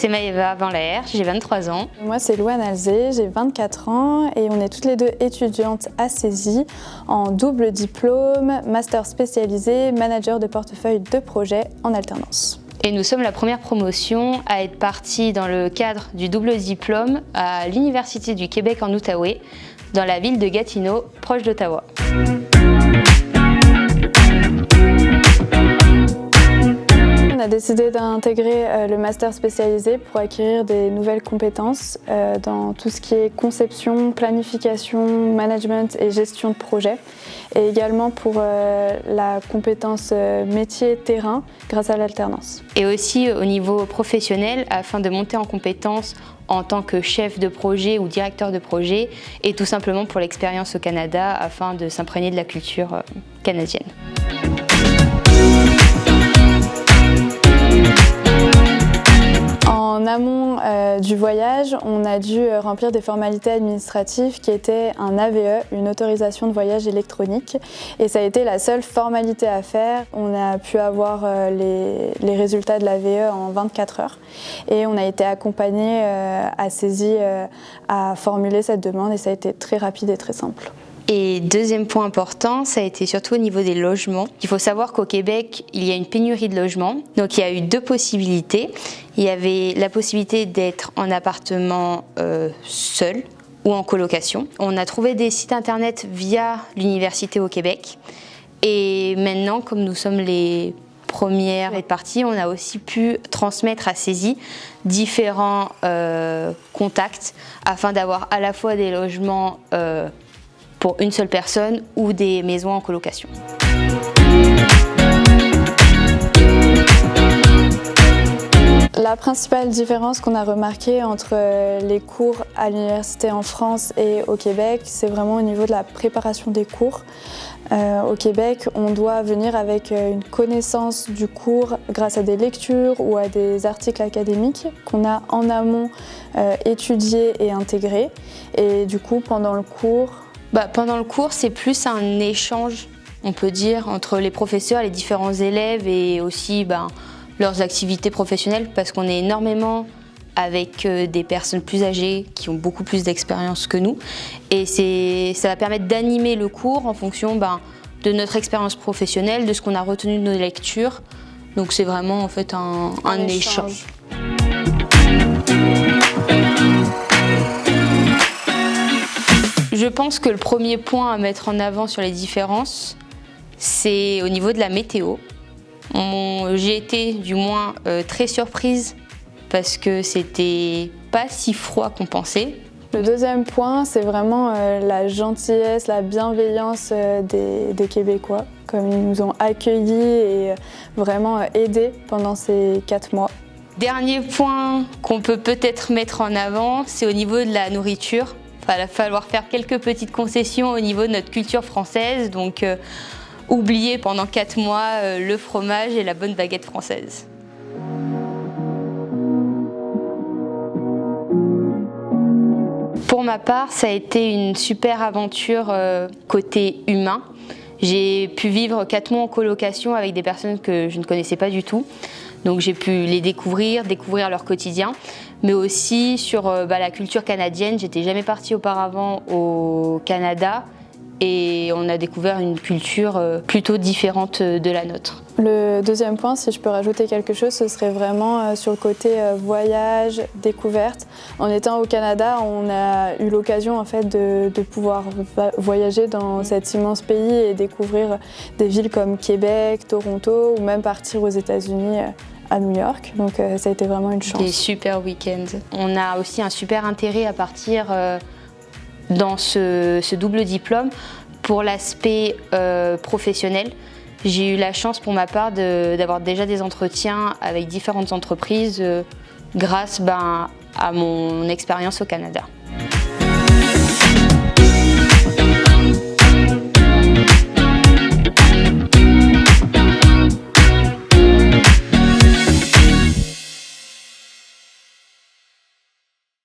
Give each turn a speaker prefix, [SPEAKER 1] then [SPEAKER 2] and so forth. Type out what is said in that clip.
[SPEAKER 1] c'est Maëva Van Laer, j'ai 23 ans.
[SPEAKER 2] Moi, c'est Louane Alzé, j'ai 24 ans et on est toutes les deux étudiantes à CESI en double diplôme, master spécialisé, manager de portefeuille de projet en alternance.
[SPEAKER 1] Et nous sommes la première promotion à être partie dans le cadre du double diplôme à l'Université du Québec en Outaouais, dans la ville de Gatineau, proche d'Ottawa.
[SPEAKER 2] On a décidé d'intégrer le master spécialisé pour acquérir des nouvelles compétences dans tout ce qui est conception, planification, management et gestion de projet, et également pour la compétence métier-terrain grâce à l'alternance.
[SPEAKER 1] Et aussi au niveau professionnel afin de monter en compétences en tant que chef de projet ou directeur de projet et tout simplement pour l'expérience au Canada afin de s'imprégner de la culture canadienne.
[SPEAKER 2] En amont du voyage, on a dû remplir des formalités administratives qui étaient un AVE, une autorisation de voyage électronique. Et ça a été la seule formalité à faire. On a pu avoir les résultats de l'AVE en 24 heures. Et on a été accompagné à CESI à formuler cette demande et ça a été très rapide et très simple.
[SPEAKER 1] Et deuxième point important, ça a été surtout au niveau des logements. Il faut savoir qu'au Québec, il y a une pénurie de logements. Donc il y a eu deux possibilités. Il y avait la possibilité d'être en appartement seul ou en colocation. On a trouvé des sites internet via l'université au Québec. Et maintenant, comme nous sommes les premières à être parties, on a aussi pu transmettre à CESI différents contacts afin d'avoir à la fois des logements pour une seule personne ou des maisons en colocation.
[SPEAKER 2] La principale différence qu'on a remarquée entre les cours à l'université en France et au Québec, c'est vraiment au niveau de la préparation des cours. Au Québec, on doit venir avec une connaissance du cours grâce à des lectures ou à des articles académiques qu'on a en amont étudiés et intégrés. Et du coup, pendant le cours,
[SPEAKER 1] c'est plus un échange, on peut dire, entre les professeurs, les différents élèves et aussi leurs activités professionnelles parce qu'on est énormément avec des personnes plus âgées qui ont beaucoup plus d'expérience que nous. Et ça va permettre d'animer le cours en fonction de notre expérience professionnelle, de ce qu'on a retenu de nos lectures. Donc c'est vraiment en fait un échange. Je pense que le premier point à mettre en avant sur les différences, c'est au niveau de la météo. J'ai été du moins très surprise parce que c'était pas si froid qu'on pensait.
[SPEAKER 2] Le deuxième point, c'est vraiment la gentillesse, la bienveillance des Québécois, comme ils nous ont accueillis et vraiment aidés pendant ces 4 mois.
[SPEAKER 1] Dernier point qu'on peut peut-être mettre en avant, c'est au niveau de la nourriture. Il va falloir faire quelques petites concessions au niveau de notre culture française, donc oublier pendant 4 mois le fromage et la bonne baguette française. Pour ma part, ça a été une super aventure côté humain. J'ai pu vivre 4 mois en colocation avec des personnes que je ne connaissais pas du tout. Donc j'ai pu les découvrir leur quotidien, mais aussi sur la culture canadienne. J'étais jamais partie auparavant au Canada et on a découvert une culture plutôt différente de la nôtre.
[SPEAKER 2] Le deuxième point, si je peux rajouter quelque chose, ce serait vraiment sur le côté voyage, découverte. En étant au Canada, on a eu l'occasion en fait de pouvoir voyager dans cet immense pays et découvrir des villes comme Québec, Toronto ou même partir aux États-Unis à New York. Donc ça a été vraiment une chance.
[SPEAKER 1] Des super week-ends. On a aussi un super intérêt à partir dans ce double diplôme pour l'aspect professionnel. J'ai eu la chance pour ma part d'avoir déjà des entretiens avec différentes entreprises grâce à mon expérience au Canada.